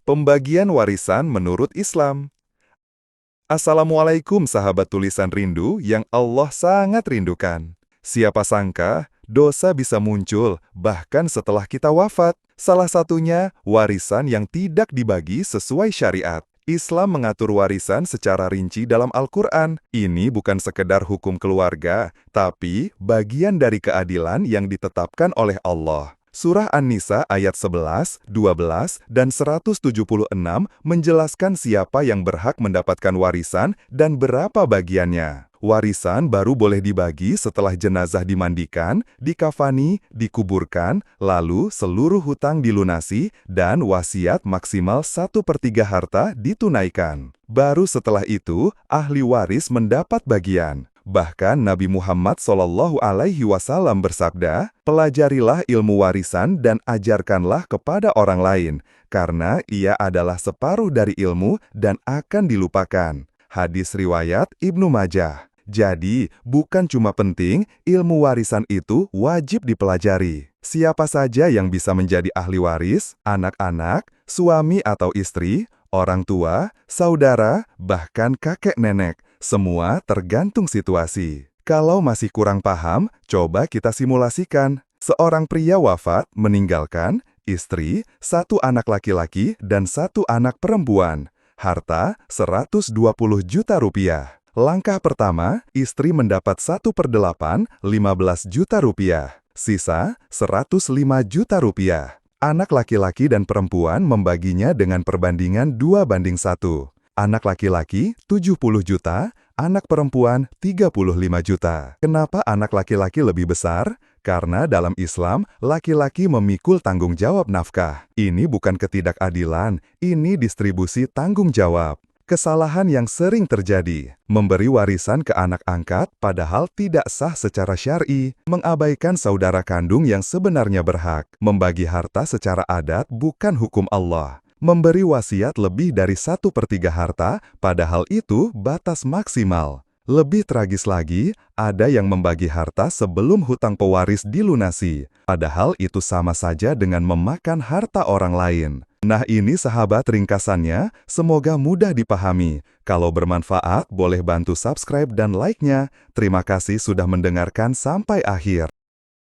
Pembagian warisan menurut Islam. Assalamualaikum sahabat tulisan rindu yang Allah sangat rindukan. Siapa sangka, dosa bisa muncul bahkan setelah kita wafat. Salah satunya, warisan yang tidak dibagi sesuai syariat. Islam mengatur warisan secara rinci dalam Al-Quran. Ini bukan sekedar hukum keluarga, tapi bagian dari keadilan yang ditetapkan oleh Allah. Surah An-Nisa ayat 11, 12, dan 176 menjelaskan siapa yang berhak mendapatkan warisan dan berapa bagiannya. Warisan baru boleh dibagi setelah jenazah dimandikan, dikafani, dikuburkan, lalu seluruh hutang dilunasi, dan wasiat maksimal 1/3 harta ditunaikan. Baru setelah itu, ahli waris mendapat bagian. Bahkan Nabi Muhammad SAW bersabda, "Pelajarilah ilmu warisan dan ajarkanlah kepada orang lain, karena ia adalah separuh dari ilmu dan akan dilupakan." Hadis riwayat Ibnu Majah. Jadi, bukan cuma penting, ilmu warisan itu wajib dipelajari. Siapa saja yang bisa menjadi ahli waris? Anak-anak, suami atau istri, orang tua, saudara, bahkan kakek nenek. Semua tergantung situasi. Kalau masih kurang paham, coba kita simulasikan. Seorang pria wafat meninggalkan istri, 1 anak laki-laki, dan 1 anak perempuan. Harta 120 juta rupiah. Langkah pertama, istri mendapat 1/8, 15 juta rupiah. Sisa 105 juta rupiah. Anak laki-laki dan perempuan membaginya dengan perbandingan 2:1. Anak laki-laki 70 juta, anak perempuan 35 juta. Kenapa anak laki-laki lebih besar? Karena dalam Islam, laki-laki memikul tanggung jawab nafkah. Ini bukan ketidakadilan, ini distribusi tanggung jawab. Kesalahan yang sering terjadi, memberi warisan ke anak angkat padahal tidak sah secara syar'i, mengabaikan saudara kandung yang sebenarnya berhak, membagi harta secara adat bukan hukum Allah, memberi wasiat lebih dari 1/3 harta, padahal itu batas maksimal. Lebih tragis lagi, ada yang membagi harta sebelum hutang pewaris dilunasi, padahal itu sama saja dengan memakan harta orang lain. Nah, ini sahabat ringkasannya, semoga mudah dipahami. Kalau bermanfaat, boleh bantu subscribe dan like-nya. Terima kasih sudah mendengarkan sampai akhir.